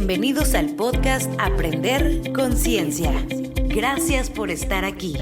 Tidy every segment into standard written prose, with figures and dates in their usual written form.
Bienvenidos al podcast Aprender Conciencia. Gracias por estar aquí.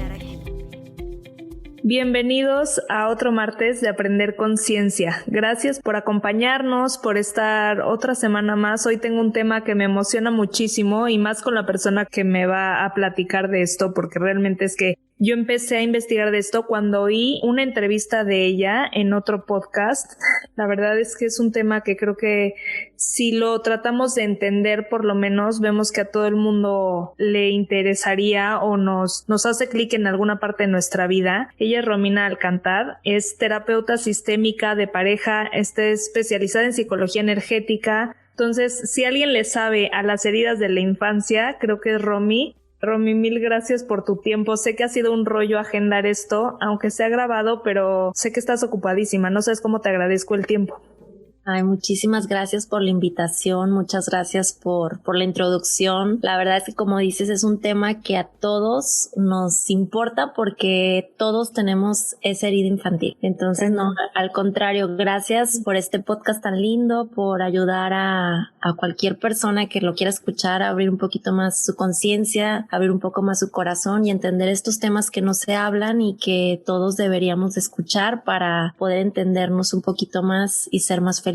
Bienvenidos a otro martes de Aprender Conciencia. Gracias por acompañarnos, por estar otra semana más. Hoy tengo un tema que me emociona muchísimo y más con la persona que me va a platicar de esto, porque realmente es que yo empecé a investigar de esto cuando oí una entrevista de ella en otro podcast. La verdad es que es un tema que creo que si lo tratamos de entender, por lo menos vemos que a todo el mundo le interesaría o nos hace clic en alguna parte de nuestra vida. Ella es Romina Alcantar, es terapeuta sistémica de pareja, está especializada en psicología energética. Entonces, si alguien le sabe a las heridas de la infancia, creo que es Romy. Romy, mil gracias por tu tiempo. Sé que ha sido un rollo agendar esto, aunque sea grabado, pero sé que estás ocupadísima. No sabes cómo te agradezco el tiempo. Ay, muchísimas gracias por la invitación, muchas gracias por la introducción. La verdad es que, como dices, es un tema que a todos nos importa porque todos tenemos esa herida infantil. Entonces, no, al contrario, gracias por este podcast tan lindo, por ayudar a cualquier persona que lo quiera escuchar a abrir un poquito más su conciencia, abrir un poco más su corazón y entender estos temas que no se hablan y que todos deberíamos de escuchar para poder entendernos un poquito más y ser más felices.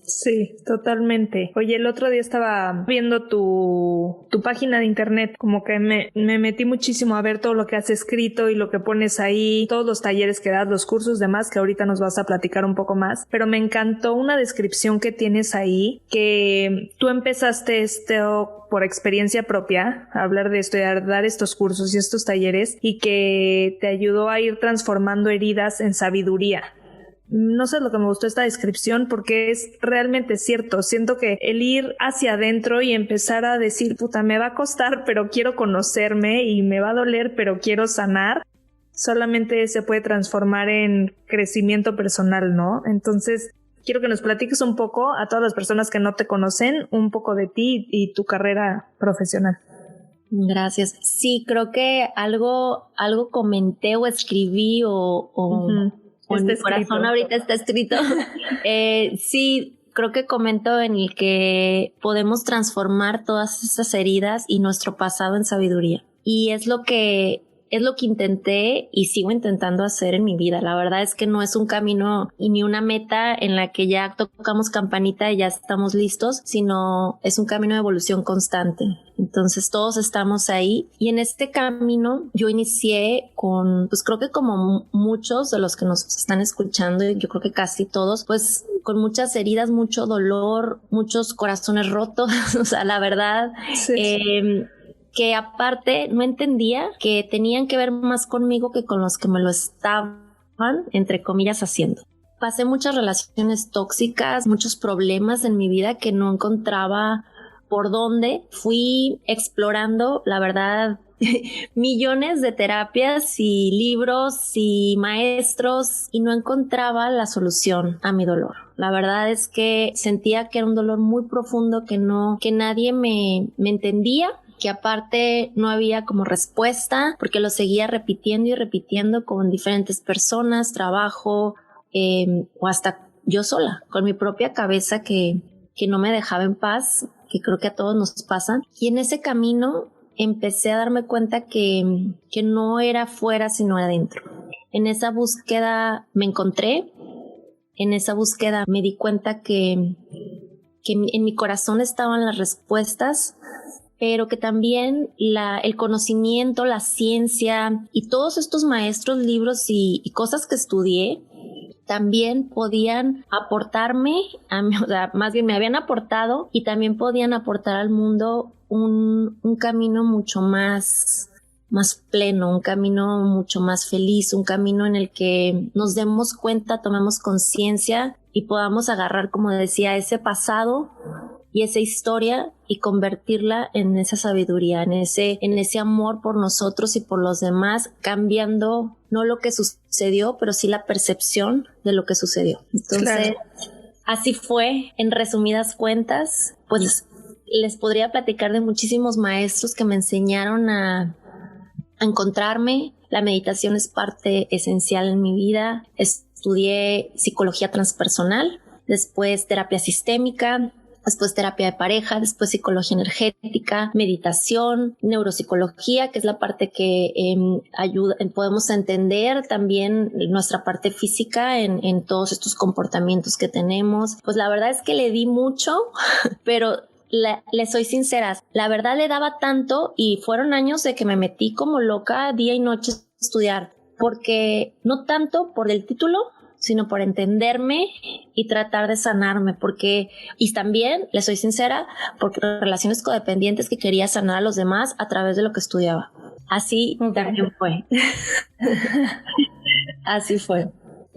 Sí, totalmente. Oye, el otro día estaba viendo tu página de internet, como que me metí muchísimo a ver todo lo que has escrito y lo que pones ahí, todos los talleres que das, los cursos demás, que ahorita nos vas a platicar un poco más, pero me encantó una descripción que tienes ahí, que tú empezaste esto por experiencia propia, a hablar de esto y a dar estos cursos y estos talleres, y que te ayudó a ir transformando heridas en sabiduría. No sé lo que me gustó esta descripción porque es realmente cierto. Siento que el ir hacia adentro y empezar a decir, puta, me va a costar, pero quiero conocerme y me va a doler, pero quiero sanar, solamente se puede transformar en crecimiento personal, ¿no? Entonces, quiero que nos platiques un poco a todas las personas que no te conocen, un poco de ti y tu carrera profesional. Gracias. Sí, creo que algo comenté o escribí o en mi corazón ahorita está escrito. Sí, creo que comento en el que podemos transformar todas esas heridas y nuestro pasado en sabiduría. Y es lo que intenté y sigo intentando hacer en mi vida. La verdad es que no es un camino y ni una meta en la que ya tocamos campanita y ya estamos listos, sino es un camino de evolución constante. Entonces todos estamos ahí y en este camino yo inicié con, pues creo que como muchos de los que nos están escuchando, yo creo que casi todos, pues con muchas heridas, mucho dolor, muchos corazones rotos, o sea, la verdad, sí. Que aparte no entendía que tenían que ver más conmigo que con los que me lo estaban, entre comillas, haciendo. Pasé muchas relaciones tóxicas, muchos problemas en mi vida que no encontraba por dónde. Fui explorando, la verdad, millones de terapias y libros y maestros y no encontraba la solución a mi dolor. La verdad es que sentía que era un dolor muy profundo, que nadie me entendía, que aparte no había como respuesta porque lo seguía repitiendo y repitiendo con diferentes personas, trabajo o hasta yo sola, con mi propia cabeza que no me dejaba en paz, que creo que a todos nos pasa. Y en ese camino empecé a darme cuenta que no era afuera sino adentro. En esa búsqueda me encontré, en esa búsqueda me di cuenta que en mi corazón estaban las respuestas, pero que también el conocimiento, la ciencia y todos estos maestros, libros y cosas que estudié también podían aportarme, o sea, más bien me habían aportado y también podían aportar al mundo un camino mucho más pleno, un camino mucho más feliz, un camino en el que nos demos cuenta, tomemos conciencia y podamos agarrar, como decía, ese pasado y esa historia y convertirla en esa sabiduría, en ese amor por nosotros y por los demás, cambiando no lo que sucedió, pero sí la percepción de lo que sucedió. Entonces, así fue, en resumidas cuentas, pues les podría platicar de muchísimos maestros que me enseñaron a encontrarme. La meditación es parte esencial en mi vida. Estudié psicología transpersonal, después terapia sistémica, después terapia de pareja, después psicología energética, meditación, neuropsicología, que es la parte que ayuda, podemos entender también nuestra parte física en todos estos comportamientos que tenemos. Pues la verdad es que le di mucho, pero le soy sincera, la verdad le daba tanto y fueron años de que me metí como loca día y noche a estudiar, porque no tanto por el título, sino por entenderme y tratar de sanarme, y también, le soy sincera, porque relaciones codependientes que quería sanar a los demás a través de lo que estudiaba. Así también fue. Así fue.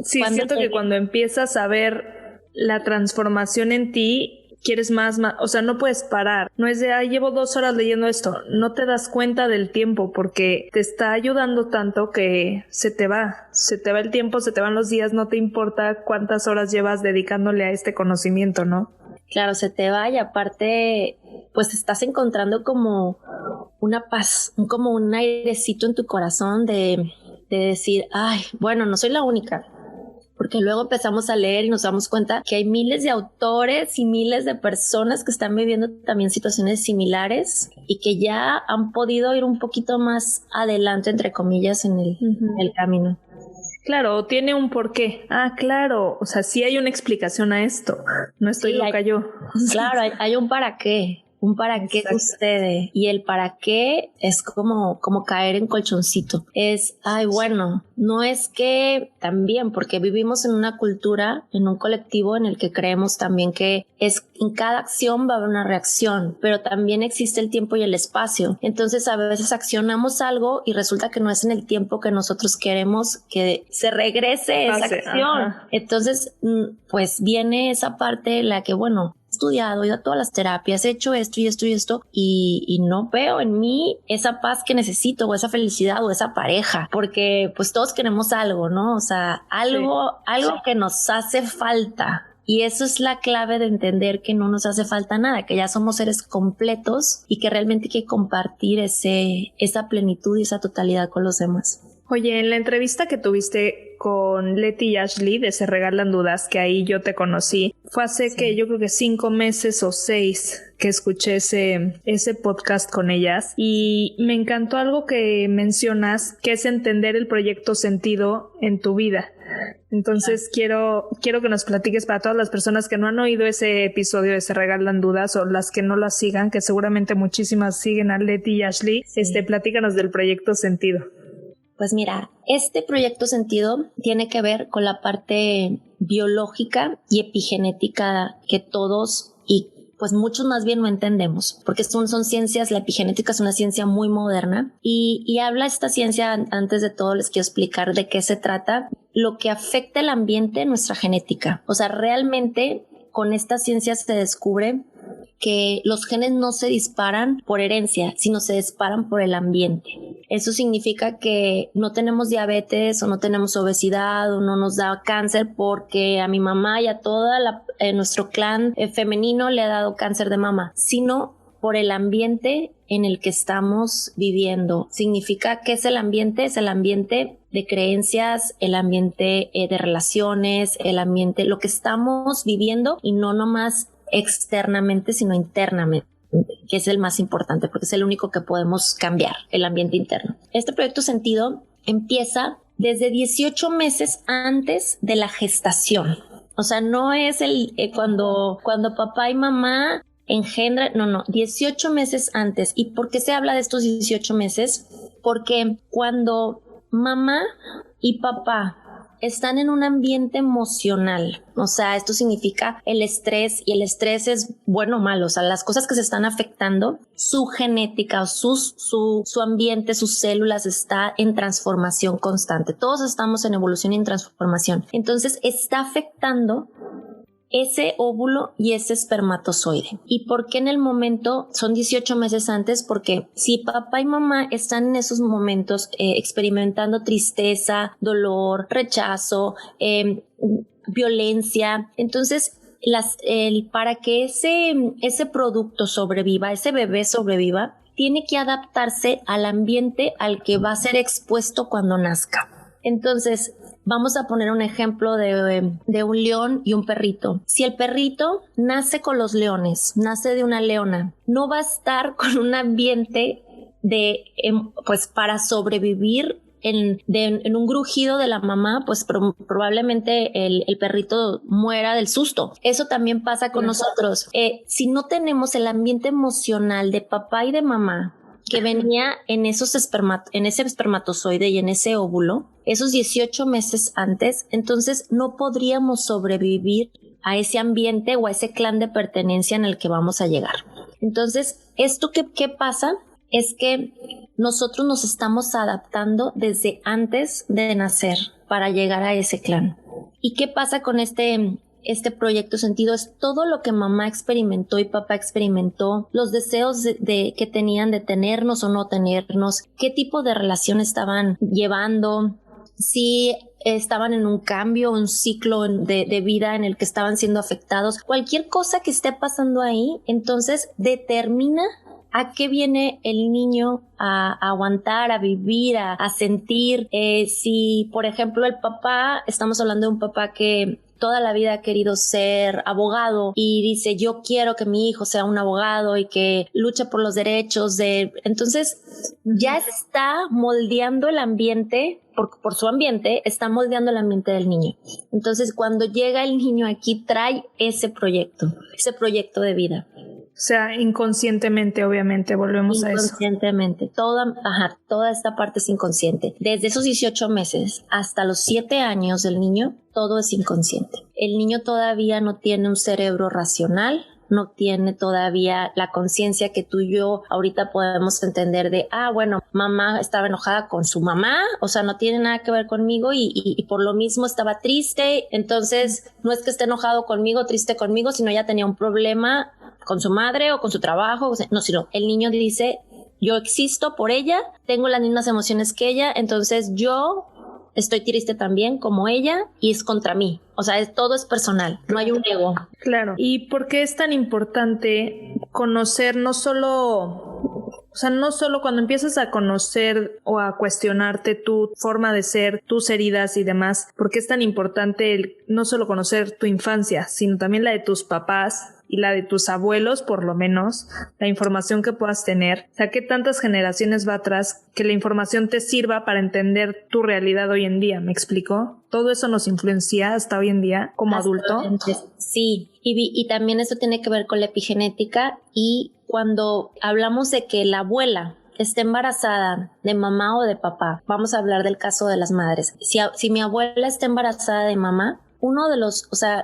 Sí, siento que cuando empiezas a ver la transformación en ti, quieres más, o sea, no puedes parar. No es de, llevo 2 horas leyendo esto. No te das cuenta del tiempo porque te está ayudando tanto que se te va el tiempo, se te van los días, no te importa cuántas horas llevas dedicándole a este conocimiento, ¿no? Claro, se te va y aparte, pues estás encontrando como una paz, como un airecito en tu corazón de decir, ay, bueno, no soy la única. Porque luego empezamos a leer y nos damos cuenta que hay miles de autores y miles de personas que están viviendo también situaciones similares y que ya han podido ir un poquito más adelante, entre comillas, en el camino. Claro, tiene un porqué. Claro, o sea, sí hay una explicación a esto. No estoy loca yo. Claro, hay un para qué. Un para qué sucede, y el para qué es como caer en colchoncito. Es, bueno, no es que también, porque vivimos en una cultura, en un colectivo en el que creemos también que en cada acción va a haber una reacción, pero también existe el tiempo y el espacio. Entonces a veces accionamos algo y resulta que no es en el tiempo que nosotros queremos que se regrese esa acción. Ajá. Entonces, pues viene esa parte en la que, bueno, estudiado, he ido a todas las terapias, he hecho esto y esto y esto y no veo en mí esa paz que necesito o esa felicidad o esa pareja, porque pues todos queremos algo, ¿no? O sea, algo que nos hace falta. Y eso es la clave de entender que no nos hace falta nada, que ya somos seres completos y que realmente hay que compartir esa plenitud y esa totalidad con los demás. Oye, en la entrevista que tuviste con Leti y Ashley de Se Regalan Dudas, que ahí yo te conocí, fue hace que yo creo que 5 meses o 6 que escuché ese podcast con ellas, y me encantó algo que mencionas, que es entender el proyecto sentido en tu vida. Entonces quiero que nos platiques, para todas las personas que no han oído ese episodio de Se Regalan Dudas o las que no las sigan, que seguramente muchísimas siguen a Leti y Ashley, platícanos del proyecto sentido. Pues mira, este proyecto sentido tiene que ver con la parte biológica y epigenética que todos y pues muchos más bien no entendemos, porque son ciencias. La epigenética es una ciencia muy moderna y habla esta ciencia, antes de todo les quiero explicar de qué se trata, lo que afecta el ambiente en nuestra genética. O sea, realmente con esta ciencia se descubre que los genes no se disparan por herencia, sino se disparan por el ambiente. Eso significa que no tenemos diabetes o no tenemos obesidad o no nos da cáncer porque a mi mamá y a toda nuestro clan femenino le ha dado cáncer de mama, sino por el ambiente en el que estamos viviendo. Significa que es el ambiente de creencias, el ambiente de relaciones, el ambiente, lo que estamos viviendo, y no nomás externamente, sino internamente, que es el más importante porque es el único que podemos cambiar, el ambiente interno. Este proyecto sentido empieza desde 18 meses antes de la gestación. O sea, no es cuando papá y mamá engendran, no, 18 meses antes. ¿Y por qué se habla de estos 18 meses? Porque cuando mamá y papá están en un ambiente emocional, o sea, esto significa el estrés, y el estrés es bueno o malo, o sea, las cosas que se están afectando, su genética, o su ambiente, sus células está en transformación constante. Todos estamos en evolución y en transformación. Entonces está afectando ese óvulo y ese espermatozoide. ¿Y por qué en el momento son 18 meses antes? Porque si papá y mamá están en esos momentos experimentando tristeza, dolor, rechazo, violencia, entonces para que ese producto sobreviva, ese bebé sobreviva, tiene que adaptarse al ambiente al que va a ser expuesto cuando nazca. Entonces, vamos a poner un ejemplo de un león y un perrito. Si el perrito nace con los leones, nace de una leona, no va a estar con un ambiente pues para sobrevivir en un grujido de la mamá, pues probablemente el perrito muera del susto. Eso también pasa con nosotros. Si no tenemos el ambiente emocional de papá y de mamá que venía en ese espermatozoide y en ese óvulo, esos 18 meses antes, entonces no podríamos sobrevivir a ese ambiente o a ese clan de pertenencia en el que vamos a llegar. Entonces, ¿esto qué pasa? Es que nosotros nos estamos adaptando desde antes de nacer para llegar a ese clan. ¿Y qué pasa con este proyecto sentido? Es todo lo que mamá experimentó y papá experimentó, los deseos que tenían de tenernos o no tenernos, qué tipo de relación estaban llevando, si estaban en un cambio, un ciclo de vida en el que estaban siendo afectados, cualquier cosa que esté pasando ahí, entonces determina a qué viene el niño a aguantar, a vivir, a sentir. Si, por ejemplo, el papá, estamos hablando de un papá que toda la vida ha querido ser abogado y dice, yo quiero que mi hijo sea un abogado y que luche por los derechos entonces ya está moldeando el ambiente, por su ambiente, está moldeando el ambiente del niño. Entonces, cuando llega el niño aquí, trae ese proyecto de vida. O sea, inconscientemente, obviamente, volvemos a eso. Inconscientemente, toda esta parte es inconsciente. Desde esos 18 meses hasta los 7 años del niño, todo es inconsciente. El niño todavía no tiene un cerebro racional, no tiene todavía la conciencia que tú y yo ahorita podemos entender de, bueno, mamá estaba enojada con su mamá, o sea, no tiene nada que ver conmigo y por lo mismo estaba triste, entonces no es que esté enojado conmigo, triste conmigo, sino ya tenía un problema con su madre o con su trabajo, no, sino el niño dice, yo existo por ella, tengo las mismas emociones que ella, entonces yo estoy triste también como ella y es contra mí. O sea, todo es personal, no hay un ego. Claro. ¿Y por qué es tan importante conocer no solo cuando empiezas a conocer o a cuestionarte tu forma de ser, tus heridas y demás? ¿Por qué es tan importante no solo conocer tu infancia, sino también la de tus papás y la de tus abuelos, por lo menos, la información que puedas tener? O sea, ¿qué tantas generaciones va atrás que la información te sirva para entender tu realidad hoy en día? ¿Me explico? ¿Todo eso nos influencia hasta hoy en día como adulto? Sí, y también eso tiene que ver con la epigenética, y cuando hablamos de que la abuela esté embarazada de mamá o de papá, vamos a hablar del caso de las madres. Si mi abuela está embarazada de mamá,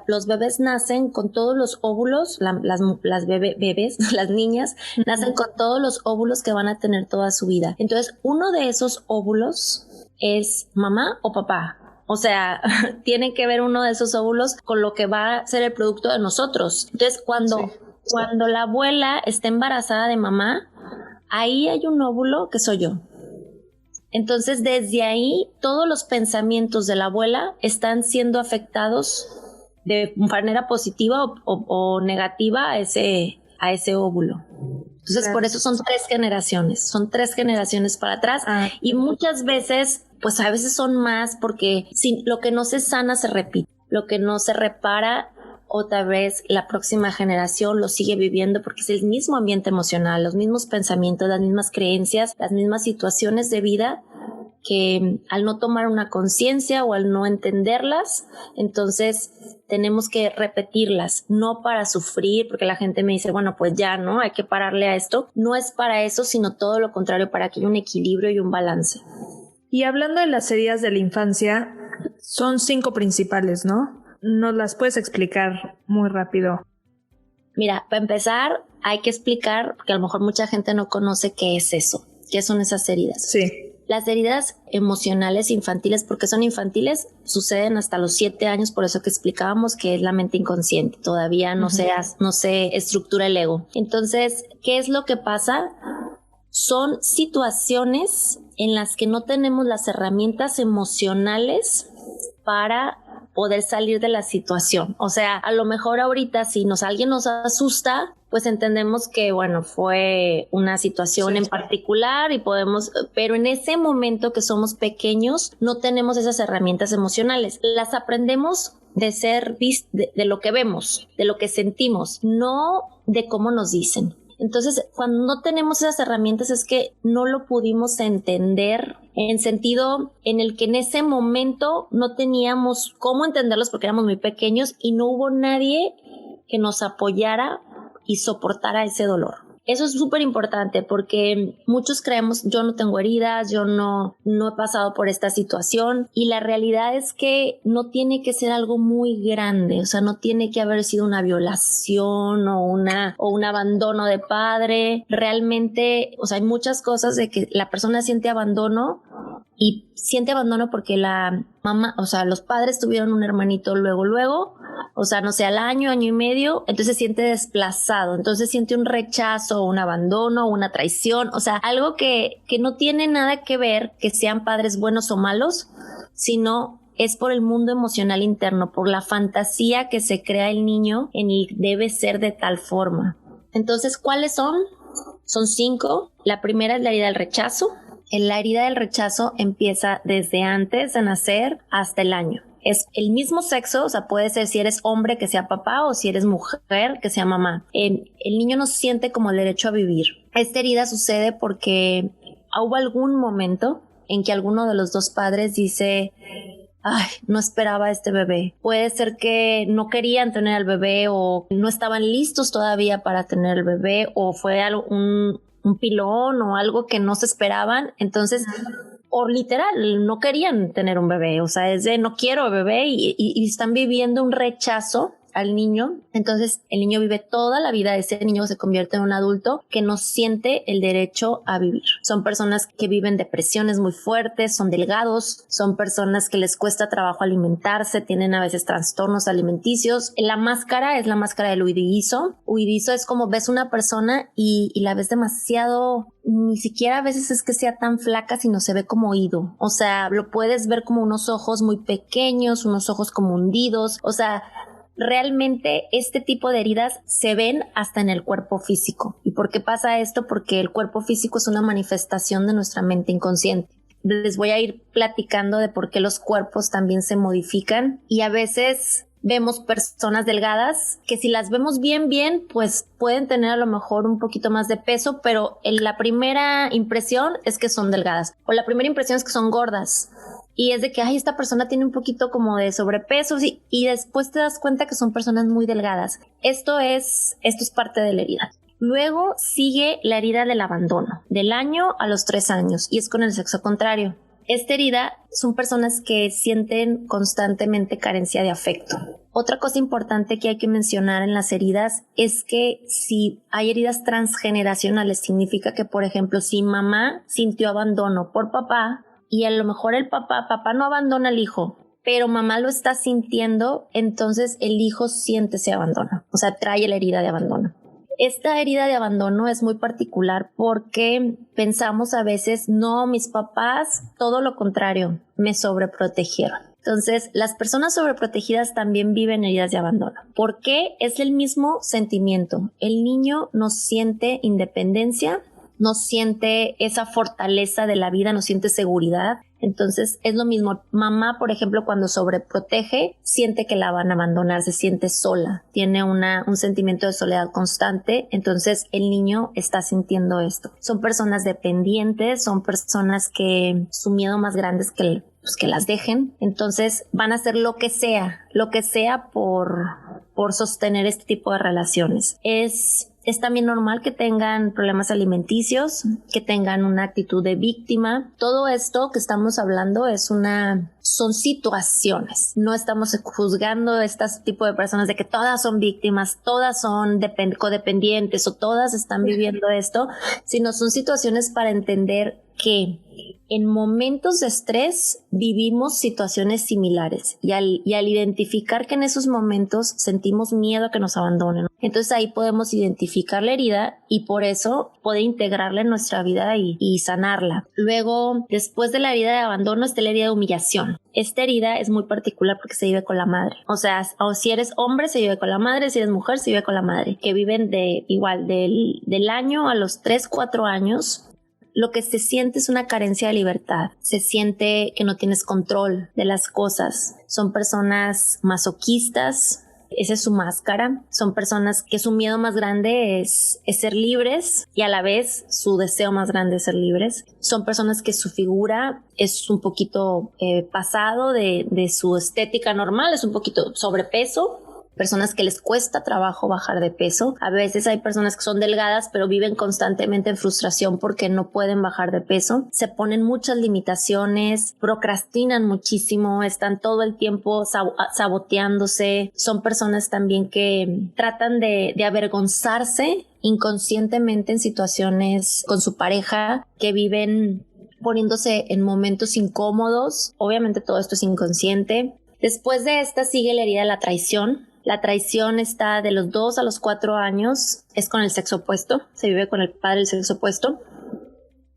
los bebés nacen con todos los óvulos, las bebés, las niñas, nacen con todos los óvulos que van a tener toda su vida. Entonces, uno de esos óvulos es mamá o papá. O sea, tiene que ver uno de esos óvulos con lo que va a ser el producto de nosotros. Entonces, cuando la abuela está embarazada de mamá, ahí hay un óvulo que soy yo. Entonces, desde ahí, todos los pensamientos de la abuela están siendo afectados de manera positiva o negativa a ese óvulo. Entonces, claro. Por eso son 3 generaciones para atrás. Y muchas veces, pues a veces son más, porque lo que no se sana se repite, lo que no se repara, otra vez la próxima generación lo sigue viviendo, porque es el mismo ambiente emocional, los mismos pensamientos, las mismas creencias, las mismas situaciones de vida que al no tomar una conciencia o al no entenderlas, entonces tenemos que repetirlas, no para sufrir, porque la gente me dice, bueno, pues ya, ¿no? Hay que pararle a esto. No es para eso, sino todo lo contrario, para que haya un equilibrio y un balance. Y hablando de las heridas de la infancia, son 5 principales, ¿no? ¿Nos las puedes explicar muy rápido? Mira, para empezar, hay que explicar, porque a lo mejor mucha gente no conoce qué es eso, qué son esas heridas. Sí. Las heridas emocionales infantiles, porque son infantiles, suceden hasta los 7 años, por eso que explicábamos que es la mente inconsciente, todavía no se estructura el ego. Entonces, ¿qué es lo que pasa? Son situaciones en las que no tenemos las herramientas emocionales para poder salir de la situación. O sea, a lo mejor ahorita si alguien nos asusta, pues entendemos que, bueno, fue una situación en particular y podemos, pero en ese momento que somos pequeños no tenemos esas herramientas emocionales. Las aprendemos de lo que vemos, de lo que sentimos, no de cómo nos dicen. Entonces, cuando no tenemos esas herramientas es que no lo pudimos entender en sentido en el que en ese momento no teníamos cómo entenderlos porque éramos muy pequeños y no hubo nadie que nos apoyara y soportara ese dolor. Eso es súper importante porque muchos creemos, yo no tengo heridas, yo no he pasado por esta situación, y la realidad es que no tiene que ser algo muy grande, o sea, no tiene que haber sido una violación o un abandono de padre. Realmente, o sea, hay muchas cosas de que la persona siente abandono y siente abandono porque la mamá, o sea, los padres tuvieron un hermanito luego, o sea, no sé, al año y medio, entonces se siente desplazado, entonces siente un rechazo, un abandono, una traición, o sea, algo que no tiene nada que ver que sean padres buenos o malos, sino es por el mundo emocional interno, por la fantasía que se crea el niño en el debe ser de tal forma. Entonces, ¿cuáles son? Son 5. La primera es la herida del rechazo. La herida del rechazo empieza desde antes de nacer hasta el año. Es el mismo sexo, o sea, puede ser si eres hombre que sea papá o si eres mujer que sea mamá. El niño no siente como el derecho a vivir. Esta herida sucede porque hubo algún momento en que alguno de los dos padres dice: ay, no esperaba este bebé. Puede ser que no querían tener al bebé o no estaban listos todavía para tener el bebé, o fue un pilón o algo que no se esperaban, entonces, o literal, no querían tener un bebé, o sea, es de no quiero bebé y están viviendo un rechazo al niño. Entonces el niño vive toda la vida, ese niño se convierte en un adulto que no siente el derecho a vivir. Son personas que viven depresiones muy fuertes, son delgados, son personas que les cuesta trabajo alimentarse, tienen a veces trastornos alimenticios. La máscara es la máscara del huidizo. Huidizo es como ves una persona y la ves demasiado, ni siquiera a veces es que sea tan flaca, sino se ve como oído. O sea, lo puedes ver como unos ojos muy pequeños, unos ojos como hundidos. O sea, realmente este tipo de heridas se ven hasta en el cuerpo físico. ¿Y por qué pasa esto? Porque el cuerpo físico es una manifestación de nuestra mente inconsciente. Les voy a ir platicando de por qué los cuerpos también se modifican, y a veces vemos personas delgadas que si las vemos bien, pues pueden tener a lo mejor un poquito más de peso, pero la primera impresión es que son delgadas, o la primera impresión es que son gordas. Y es de que, ay, esta persona tiene un poquito como de sobrepeso, sí, y después te das cuenta que son personas muy delgadas. Esto es parte de la herida. Luego sigue la herida del abandono, del año a los 3 años, y es con el sexo contrario. Esta herida son personas que sienten constantemente carencia de afecto. Otra cosa importante que hay que mencionar en las heridas es que si hay heridas transgeneracionales, significa que, por ejemplo, si mamá sintió abandono por papá, y a lo mejor el papá no abandona al hijo, pero mamá lo está sintiendo, entonces el hijo siente ese abandono, o sea, trae la herida de abandono. Esta herida de abandono es muy particular porque pensamos a veces, no, mis papás, todo lo contrario, me sobreprotegieron. Entonces, las personas sobreprotegidas también viven heridas de abandono. ¿Por qué? Es el mismo sentimiento. El niño no siente independencia, no siente esa fortaleza de la vida, no siente seguridad. Entonces es lo mismo. Mamá, por ejemplo, cuando sobreprotege, siente que la van a abandonar, se siente sola, tiene un sentimiento de soledad constante. Entonces el niño está sintiendo esto. Son personas dependientes, son personas que su miedo más grande es que las dejen. Entonces van a hacer lo que sea por sostener este tipo de relaciones. Es también normal que tengan problemas alimenticios, que tengan una actitud de víctima. Todo esto que estamos hablando son situaciones. No estamos juzgando a este tipo de personas de que todas son víctimas, todas son codependientes o todas están viviendo esto, sino son situaciones para entender que en momentos de estrés vivimos situaciones similares y al identificar que en esos momentos sentimos miedo a que nos abandonen, entonces ahí podemos identificar la herida y por eso poder integrarla en nuestra vida y sanarla. Luego, después de la herida de abandono está la herida de humillación. Esta herida es muy particular porque se vive con la madre. O sea, o si eres hombre se vive con la madre, si eres mujer se vive con la madre, que viven del año a los 3-4 años. Lo que se siente es una carencia de libertad. Se siente que no tienes control de las cosas. Son personas masoquistas. Esa es su máscara. Son personas que su miedo más grande es ser libres y a la vez su deseo más grande es ser libres. Son personas que su figura es un poquito pasado de su estética normal, es un poquito sobrepeso. Personas que les cuesta trabajo bajar de peso. A veces hay personas que son delgadas pero viven constantemente en frustración porque no pueden bajar de peso. Se ponen muchas limitaciones, procrastinan muchísimo, están todo el tiempo saboteándose. Son personas también que tratan de avergonzarse inconscientemente en situaciones con su pareja, que viven poniéndose en momentos incómodos. Obviamente todo esto es inconsciente. Después de esta sigue la herida de la traición. La traición está de los 2 a los 4 años, es con el sexo opuesto, se vive con el padre del sexo opuesto.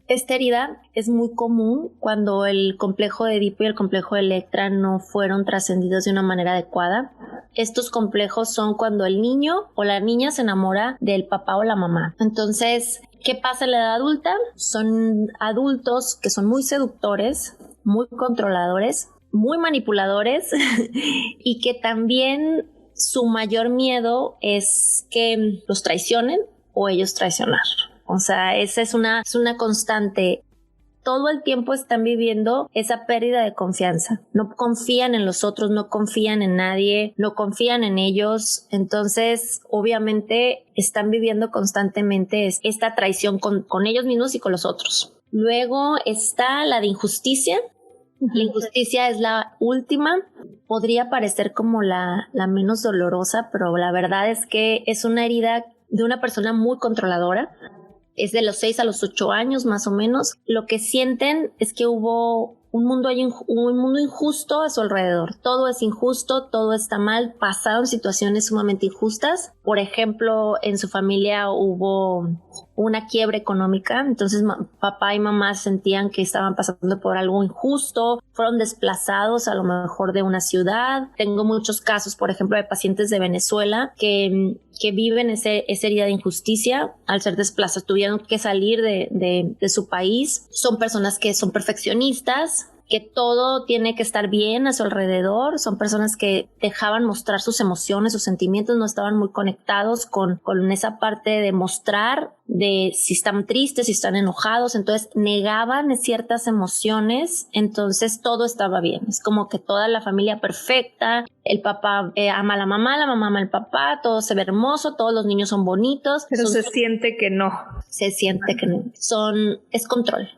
Esta herida es muy común cuando el complejo de Edipo y el complejo de Electra no fueron trascendidos de una manera adecuada. Estos complejos son cuando el niño o la niña se enamora del papá o la mamá. Entonces, ¿qué pasa en la edad adulta? Son adultos que son muy seductores, muy controladores, muy manipuladores y que también su mayor miedo es que los traicionen o ellos traicionar. O sea, esa es una constante. Todo el tiempo están viviendo esa pérdida de confianza. No confían en los otros, no confían en nadie, no confían en ellos. Entonces, obviamente, están viviendo constantemente esta traición con ellos mismos y con los otros. Luego está la de injusticia. La injusticia es la última, podría parecer como la menos dolorosa, pero la verdad es que es una herida de una persona muy controladora. Es de los 6 a los 8 años más o menos. Lo que sienten es que hubo un mundo injusto a su alrededor. Todo es injusto, todo está mal, pasaron situaciones sumamente injustas. Por ejemplo, en su familia hubo una quiebra económica, entonces papá y mamá sentían que estaban pasando por algo injusto, fueron desplazados a lo mejor de una ciudad. Tengo muchos casos, por ejemplo, de pacientes de Venezuela que viven esa herida de injusticia al ser desplazados, tuvieron que salir de su país. Son personas que son perfeccionistas, que todo tiene que estar bien a su alrededor. Son personas que dejaban mostrar sus emociones, sus sentimientos, no estaban muy conectados con esa parte de mostrar, de si están tristes, si están enojados, entonces negaban ciertas emociones, entonces todo estaba bien. Es como que toda la familia perfecta, el papá ama a la mamá ama al papá, todo se ve hermoso, todos los niños son bonitos. Pero se siente que no. Se siente que no. Es control.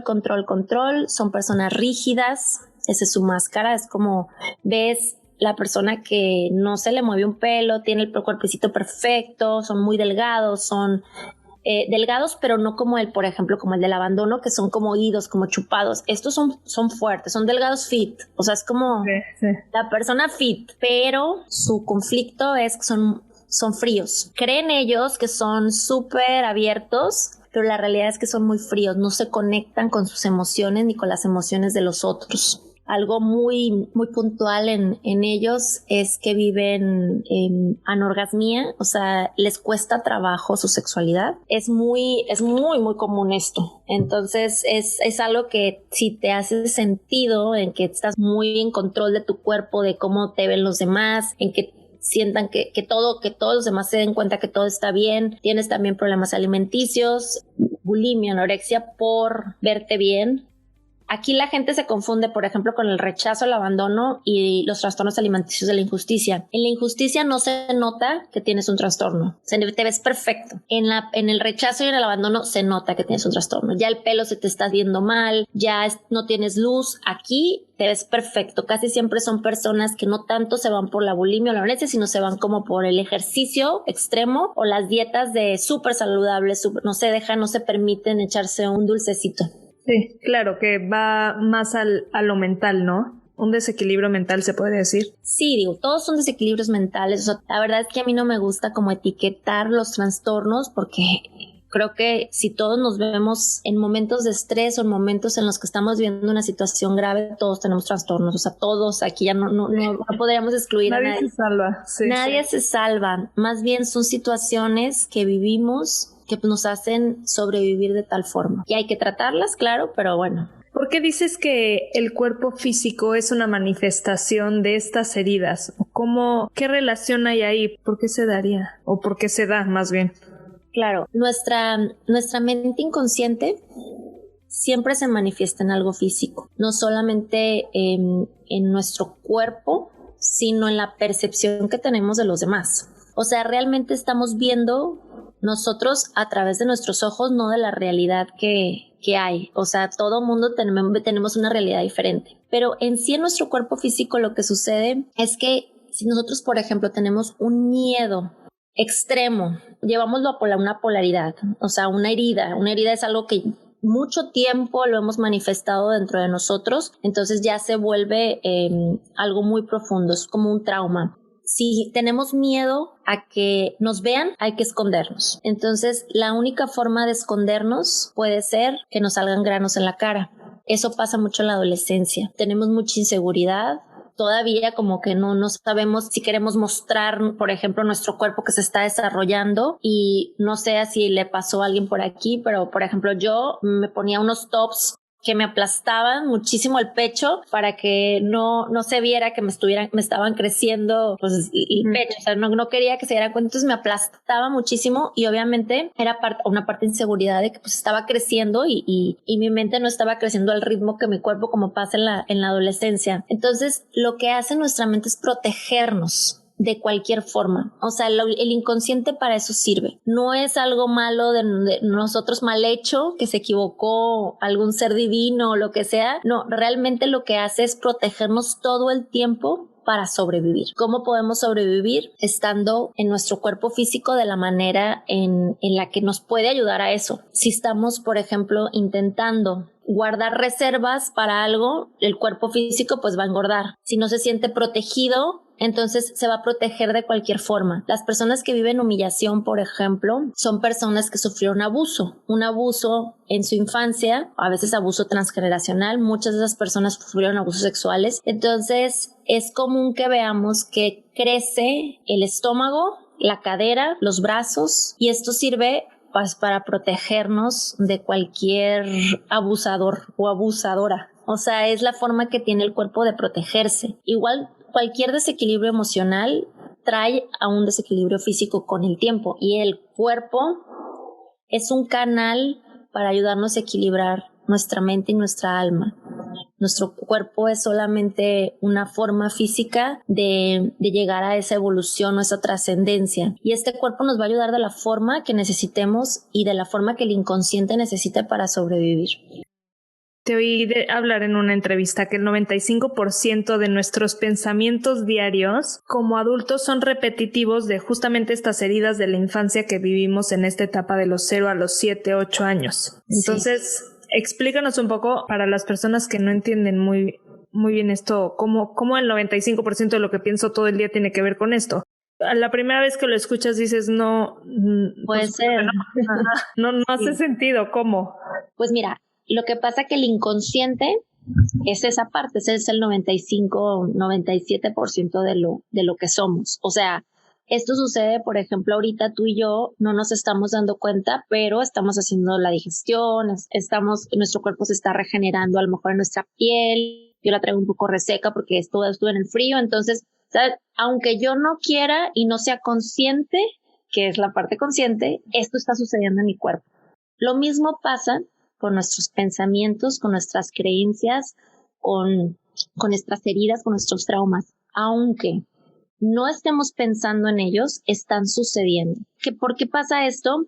Control, son personas rígidas, esa es su máscara, es como ves la persona que no se le mueve un pelo, tiene el cuerpecito perfecto, son muy delgados, son delgados, pero no como por ejemplo, como el del abandono, que son como oídos, como chupados. Estos son fuertes, son delgados fit, o sea, es como la persona fit, pero su conflicto es que son fríos. Creen ellos que son súper abiertos, pero la realidad es que son muy fríos, no se conectan con sus emociones ni con las emociones de los otros. Algo muy, muy puntual en ellos es que viven en anorgasmia, o sea, les cuesta trabajo su sexualidad. Es muy, muy común esto. Entonces, es algo que si te hace sentido, en que estás muy en control de tu cuerpo, de cómo te ven los demás, en que sientan que todos los demás se den cuenta que todo está bien. Tienes también problemas alimenticios, bulimia, anorexia por verte bien. Aquí la gente se confunde, por ejemplo, con el rechazo, el abandono y los trastornos alimenticios de la injusticia. En la injusticia no se nota que tienes un trastorno. Te ves perfecto. En el rechazo y en el abandono se nota que tienes un trastorno. Ya el pelo se te está viendo mal, ya no tienes luz. Aquí te ves perfecto. Casi siempre son personas que no tanto se van por la bulimia o la anorexia, sino se van como por el ejercicio extremo o las dietas de súper saludables, no se permiten echarse un dulcecito. Sí, claro, que va más a lo mental, ¿no? Un desequilibrio mental, se puede decir. Sí, digo, todos son desequilibrios mentales. O sea, la verdad es que a mí no me gusta como etiquetar los trastornos porque creo que si todos nos vemos en momentos de estrés o en momentos en los que estamos viviendo una situación grave, todos tenemos trastornos. O sea, todos aquí ya no podríamos excluir a nadie. Nadie se salva. Sí, nadie se salva. Más bien son situaciones que vivimos que nos hacen sobrevivir de tal forma. Y hay que tratarlas, claro, pero bueno. ¿Por qué dices que el cuerpo físico es una manifestación de estas heridas? ¿Qué relación hay ahí? ¿Por qué se daría? ¿O por qué se da, más bien? Claro, nuestra mente inconsciente siempre se manifiesta en algo físico, no solamente en nuestro cuerpo, sino en la percepción que tenemos de los demás. O sea, realmente estamos viendo nosotros a través de nuestros ojos, no de la realidad que hay. O sea, todo mundo tenemos una realidad diferente. Pero en sí, en nuestro cuerpo físico, lo que sucede es que si nosotros, por ejemplo, tenemos un miedo extremo, llevámoslo a una polaridad, o sea, una herida es algo que mucho tiempo lo hemos manifestado dentro de nosotros, entonces ya se vuelve algo muy profundo, es como un trauma. Si tenemos miedo a que nos vean, hay que escondernos. Entonces, la única forma de escondernos puede ser que nos salgan granos en la cara. Eso pasa mucho en la adolescencia. Tenemos mucha inseguridad. Todavía como que no sabemos si queremos mostrar, por ejemplo, nuestro cuerpo que se está desarrollando, y no sé si le pasó a alguien por aquí, pero por ejemplo yo me ponía unos tops que me aplastaban muchísimo el pecho para que no se viera que me estaban creciendo pues el pecho, o sea, no quería que se dieran cuenta, entonces me aplastaba muchísimo y obviamente era una parte de inseguridad de que pues estaba creciendo y mi mente no estaba creciendo al ritmo que mi cuerpo, como pasa en la adolescencia. Entonces lo que hace nuestra mente es protegernos de cualquier forma. O sea, el inconsciente para eso sirve. No es algo malo de nosotros mal hecho, que se equivocó algún ser divino o lo que sea. No, realmente lo que hace es protegernos todo el tiempo para sobrevivir. ¿Cómo podemos sobrevivir? Estando en nuestro cuerpo físico de la manera en la que nos puede ayudar a eso. Si estamos, por ejemplo, intentando guardar reservas para algo, el cuerpo físico pues va a engordar. Si no se siente protegido, entonces se va a proteger de cualquier forma. Las personas que viven humillación, por ejemplo, son personas que sufrieron un abuso en su infancia, a veces abuso transgeneracional. Muchas de esas personas sufrieron abusos sexuales. Entonces es común que veamos que crece el estómago, la cadera, los brazos, y esto sirve pues para protegernos de cualquier abusador o abusadora. O sea, es la forma que tiene el cuerpo de protegerse. Igual cualquier desequilibrio emocional trae a un desequilibrio físico con el tiempo, y el cuerpo es un canal para ayudarnos a equilibrar nuestra mente y nuestra alma. Nuestro cuerpo es solamente una forma física de llegar a esa evolución o esa trascendencia, y este cuerpo nos va a ayudar de la forma que necesitemos y de la forma que el inconsciente necesite para sobrevivir. Te oí hablar en una entrevista que el 95% de nuestros pensamientos diarios como adultos son repetitivos de justamente estas heridas de la infancia que vivimos en esta etapa de los 0 a los 7, 8 años. Entonces, explícanos un poco para las personas que no entienden muy bien esto, cómo el 95% de lo que pienso todo el día tiene que ver con esto. A la primera vez que lo escuchas dices, no... Puede ser. No hace sentido, ¿cómo? Pues mira, lo que pasa que el inconsciente es esa parte, ese es el 95-97% de lo que somos. O sea, esto sucede, por ejemplo, ahorita tú y yo no nos estamos dando cuenta, pero estamos haciendo la digestión, nuestro cuerpo se está regenerando a lo mejor en nuestra piel. Yo la traigo un poco reseca porque estuve en el frío, entonces, ¿sabes? Aunque yo no quiera y no sea consciente, que es la parte consciente, esto está sucediendo en mi cuerpo. Lo mismo pasa con nuestros pensamientos, con nuestras creencias, con nuestras heridas, con nuestros traumas. Aunque no estemos pensando en ellos, están sucediendo. ¿Por qué pasa esto?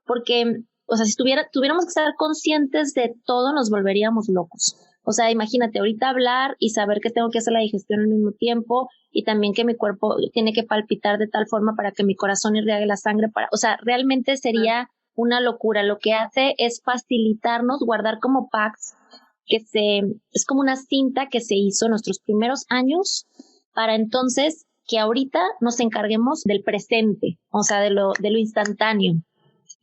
Porque, o sea, si tuviéramos que estar conscientes de todo, nos volveríamos locos. O sea, imagínate ahorita hablar y saber que tengo que hacer la digestión al mismo tiempo, y también que mi cuerpo tiene que palpitar de tal forma para que mi corazón irrigue la sangre. O sea, realmente sería una locura. Lo que hace es facilitarnos guardar como packs es como una cinta que se hizo en nuestros primeros años para entonces que ahorita nos encarguemos del presente, o sea, de lo instantáneo.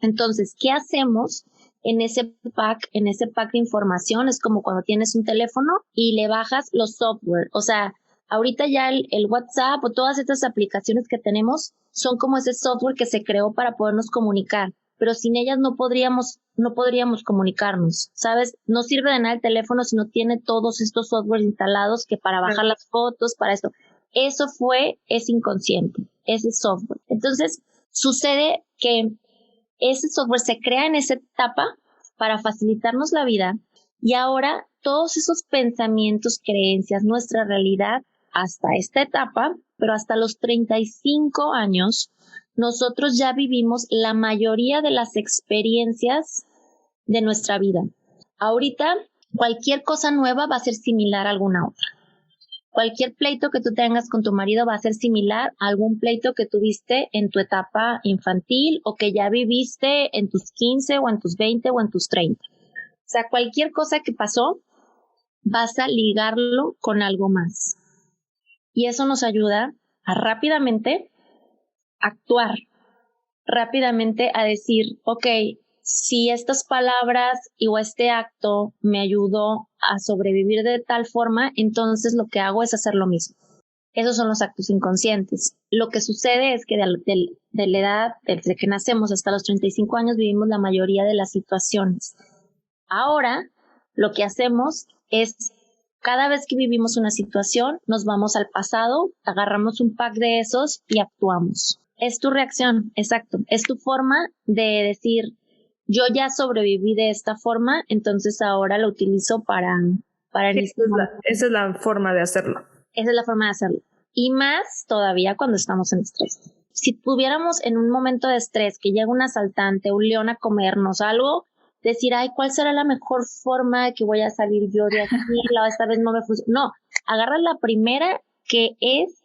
Entonces, ¿qué hacemos en ese pack de información? Es como cuando tienes un teléfono y le bajas los software. O sea, ahorita ya el WhatsApp o todas estas aplicaciones que tenemos son como ese software que se creó para podernos comunicar. Pero sin ellas no podríamos comunicarnos, ¿sabes? No sirve de nada el teléfono si no tiene todos estos softwares instalados que para bajar las fotos, para esto. Eso es inconsciente, ese software. Entonces, sucede que ese software se crea en esa etapa para facilitarnos la vida y ahora todos esos pensamientos, creencias, nuestra realidad hasta esta etapa, pero hasta los 35 años, nosotros ya vivimos la mayoría de las experiencias de nuestra vida. Ahorita, cualquier cosa nueva va a ser similar a alguna otra. Cualquier pleito que tú tengas con tu marido va a ser similar a algún pleito que tuviste en tu etapa infantil o que ya viviste en tus 15 o en tus 20 o en tus 30. O sea, cualquier cosa que pasó, vas a ligarlo con algo más. Y eso nos ayuda a rápidamente actuar, rápidamente a decir, ok, si estas palabras o este acto me ayudó a sobrevivir de tal forma, entonces lo que hago es hacer lo mismo. Esos son los actos inconscientes. Lo que sucede es que de la edad, desde que nacemos hasta los 35 años, vivimos la mayoría de las situaciones. Ahora, lo que hacemos es, cada vez que vivimos una situación, nos vamos al pasado, agarramos un pack de esos y actuamos. Es tu reacción, exacto. Es tu forma de decir, yo ya sobreviví de esta forma, entonces ahora lo utilizo para esa es la forma de hacerlo. Esa es la forma de hacerlo. Y más todavía cuando estamos en estrés. Si tuviéramos en un momento de estrés que llega un asaltante, un león a comernos algo, decir, ay, ¿cuál será la mejor forma de que voy a salir yo de aquí? Esta vez no me funciona. No, agarra la primera que es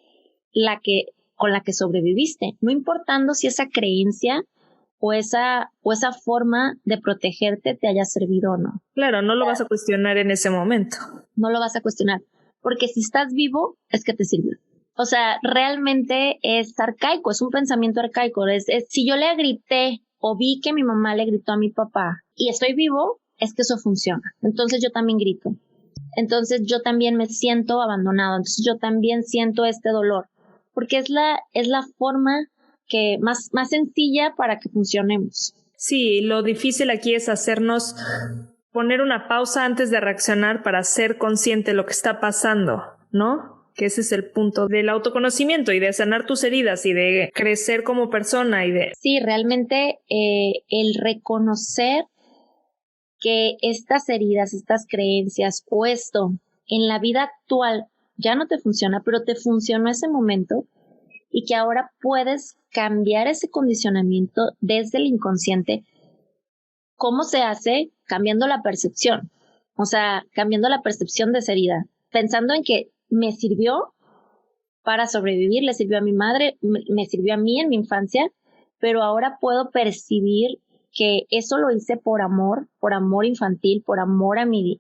con la que sobreviviste, no importando si esa creencia o esa forma de protegerte te haya servido o no. Claro, no lo vas a cuestionar en ese momento. No lo vas a cuestionar, porque si estás vivo es que te sirvió. O sea, realmente es arcaico, es un pensamiento arcaico. Es si yo le grité o vi que mi mamá le gritó a mi papá y estoy vivo, es que eso funciona. Entonces yo también grito. Entonces yo también me siento abandonado. Entonces yo también siento este dolor. Porque es la forma que más sencilla para que funcionemos. Sí, lo difícil aquí es hacernos poner una pausa antes de reaccionar para ser consciente de lo que está pasando, ¿no? Que ese es el punto del autoconocimiento y de sanar tus heridas y de crecer como persona y de... Sí, realmente el reconocer que estas heridas, estas creencias o esto en la vida actual ya no te funciona, pero te funcionó ese momento y que ahora puedes cambiar ese condicionamiento desde el inconsciente. ¿Cómo se hace? Cambiando la percepción. O sea, cambiando la percepción de esa herida. Pensando en que me sirvió para sobrevivir, le sirvió a mi madre, me sirvió a mí en mi infancia, pero ahora puedo percibir que eso lo hice por amor infantil, por amor a mi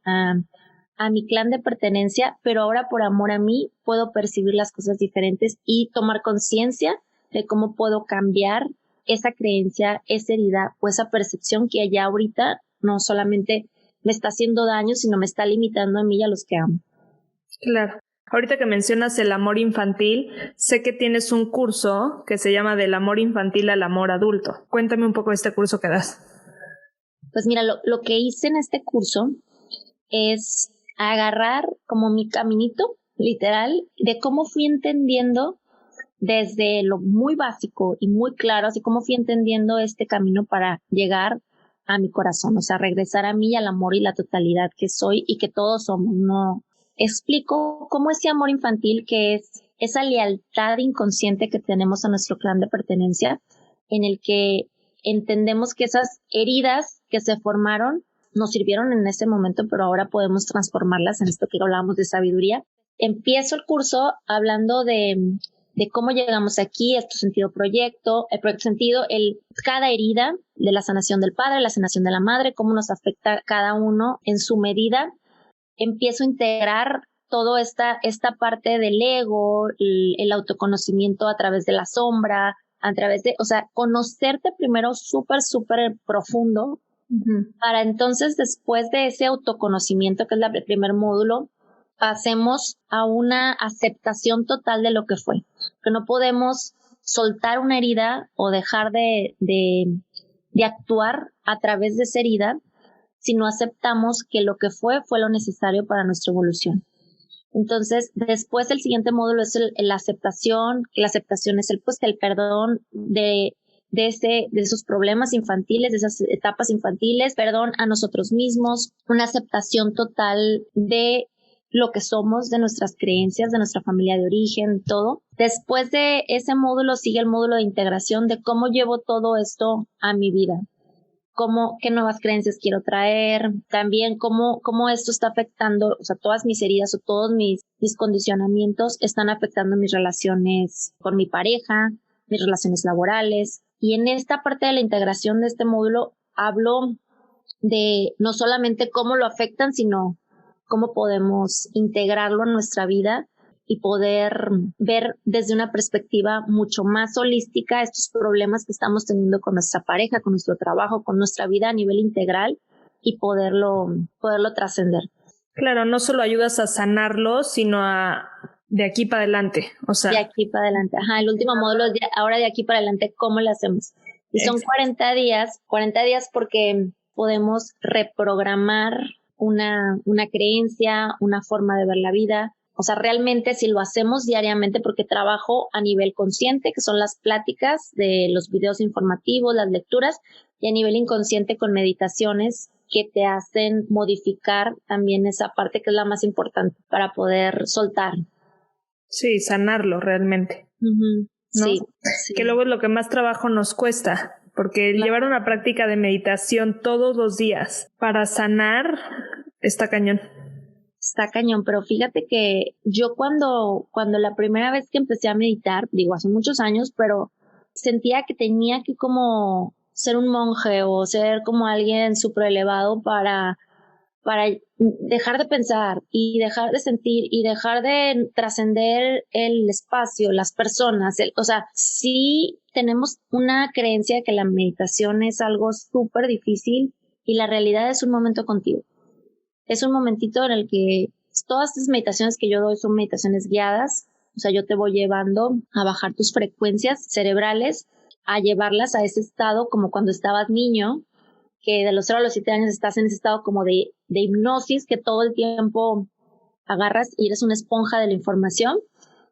clan de pertenencia, pero ahora por amor a mí puedo percibir las cosas diferentes y tomar conciencia de cómo puedo cambiar esa creencia, esa herida o esa percepción que ya ahorita no solamente me está haciendo daño, sino me está limitando a mí y a los que amo. Claro. Ahorita que mencionas el amor infantil, sé que tienes un curso que se llama Del amor infantil al amor adulto. Cuéntame un poco de este curso que das. Pues mira, lo que hice en este curso es agarrar como mi caminito, literal, de cómo fui entendiendo desde lo muy básico y muy claro, así como fui entendiendo este camino para llegar a mi corazón, o sea, regresar a mí, al amor y la totalidad que soy y que todos somos. No explico cómo ese amor infantil, que es esa lealtad inconsciente que tenemos a nuestro clan de pertenencia, en el que entendemos que esas heridas que se formaron nos sirvieron en ese momento, pero ahora podemos transformarlas en esto que hablábamos de sabiduría. Empiezo el curso hablando de cómo llegamos aquí, es tu sentido proyecto, el proyecto sentido, cada herida de la sanación del padre, la sanación de la madre, cómo nos afecta cada uno en su medida. Empiezo a integrar toda esta parte del ego, el autoconocimiento a través de la sombra, a través de, o sea, conocerte primero súper, súper profundo, para entonces después de ese autoconocimiento, que es el primer módulo, pasemos a una aceptación total de lo que fue. Que no podemos soltar una herida o dejar de actuar a través de esa herida si no aceptamos que lo que fue lo necesario para nuestra evolución. Entonces, después el siguiente módulo es la aceptación, que la aceptación es el perdón de esos problemas infantiles, de esas etapas infantiles, perdón a nosotros mismos, una aceptación total de lo que somos, de nuestras creencias, de nuestra familia de origen, todo. Después de ese módulo sigue el módulo de integración de cómo llevo todo esto a mi vida. Qué nuevas creencias quiero traer, también cómo esto está afectando, o sea, todas mis heridas o todos mis condicionamientos están afectando mis relaciones con mi pareja, mis relaciones laborales. Y en esta parte de la integración de este módulo hablo de no solamente cómo lo afectan, sino cómo podemos integrarlo en nuestra vida y poder ver desde una perspectiva mucho más holística estos problemas que estamos teniendo con nuestra pareja, con nuestro trabajo, con nuestra vida a nivel integral y poderlo trascender. Claro, no solo ayudas a sanarlo, sino a de aquí para adelante. O sea, de aquí para adelante. Ajá, el último módulo es ahora de aquí para adelante, ¿cómo lo hacemos? Y son 40 días porque podemos reprogramar una creencia, una forma de ver la vida. O sea, realmente si lo hacemos diariamente, porque trabajo a nivel consciente, que son las pláticas de los videos informativos, las lecturas, y a nivel inconsciente con meditaciones que te hacen modificar también esa parte que es la más importante para poder soltar. Sí, sanarlo realmente. Uh-huh. ¿No? Sí. Que luego es lo que más trabajo nos cuesta, porque llevar una práctica de meditación todos los días para sanar está cañón. Está cañón, pero fíjate que yo cuando la primera vez que empecé a meditar, digo, hace muchos años, pero sentía que tenía que como ser un monje o ser como alguien súper elevado para dejar de pensar y dejar de sentir y dejar de trascender el espacio, las personas. O sea, sí tenemos una creencia de que la meditación es algo súper difícil y la realidad es un momento contigo. Es un momentito en el que todas estas meditaciones que yo doy son meditaciones guiadas. O sea, yo te voy llevando a bajar tus frecuencias cerebrales, a llevarlas a ese estado como cuando estabas niño, que de los 0 a los 7 años estás en ese estado como de hipnosis, que todo el tiempo agarras y eres una esponja de la información.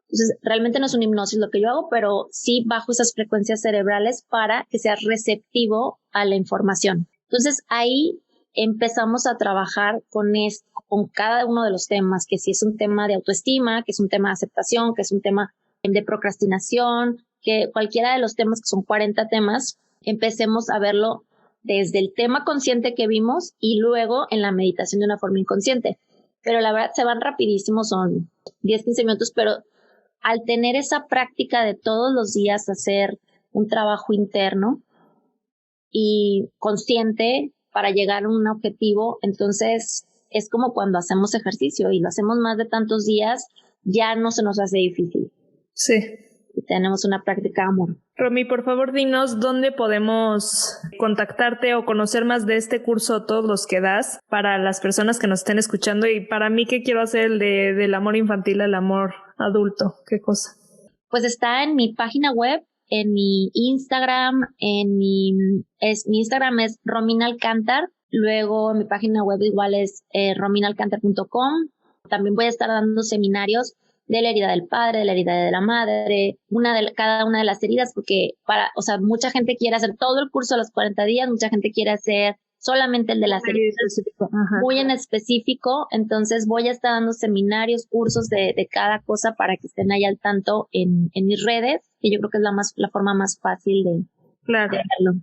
Entonces, realmente no es una hipnosis lo que yo hago, pero sí bajo esas frecuencias cerebrales para que seas receptivo a la información. Entonces, ahí empezamos a trabajar con cada uno de los temas, que si es un tema de autoestima, que es un tema de aceptación, que es un tema de procrastinación, que cualquiera de los temas, que son 40 temas, empecemos a verlo desde el tema consciente que vimos y luego en la meditación de una forma inconsciente. Pero la verdad se van rapidísimo, son 10, 15 minutos, pero al tener esa práctica de todos los días hacer un trabajo interno y consciente para llegar a un objetivo, entonces es como cuando hacemos ejercicio y lo hacemos más de tantos días, ya no se nos hace difícil. Sí. Y tenemos una práctica de amor. Romy, por favor, dinos dónde podemos contactarte o conocer más de este curso, todos los que das, para las personas que nos estén escuchando y para mí que quiero hacer del amor infantil al amor adulto. ¿Qué cosa? Pues está en mi página web, en mi Instagram, mi Instagram es Romina Alcántar, luego mi página web igual es rominalcantar.com. También voy a estar dando seminarios de la herida del padre, de la herida de la madre, cada una de las heridas, porque mucha gente quiere hacer todo el curso a los 40 días, mucha gente quiere hacer solamente el de las heridas, muy en específico, entonces voy a estar dando seminarios, cursos de cada cosa para que estén ahí al tanto en mis redes, que yo creo que es la forma más fácil Claro.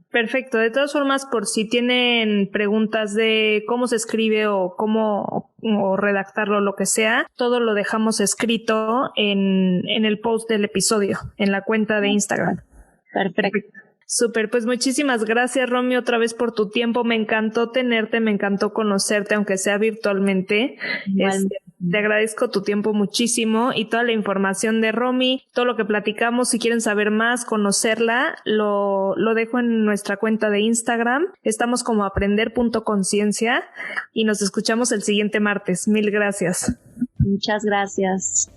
Perfecto. De todas formas, por si tienen preguntas de cómo se escribe o cómo o redactarlo, lo que sea, todo lo dejamos escrito en el post del episodio, en la cuenta de Instagram. Perfecto. Súper, pues muchísimas gracias, Romy, otra vez por tu tiempo. Me encantó tenerte, me encantó conocerte, aunque sea virtualmente. Te agradezco tu tiempo muchísimo y toda la información de Romy, todo lo que platicamos. Si quieren saber más, conocerla, lo dejo en nuestra cuenta de Instagram. Estamos como aprender.conciencia y nos escuchamos el siguiente martes. Mil gracias. Muchas gracias.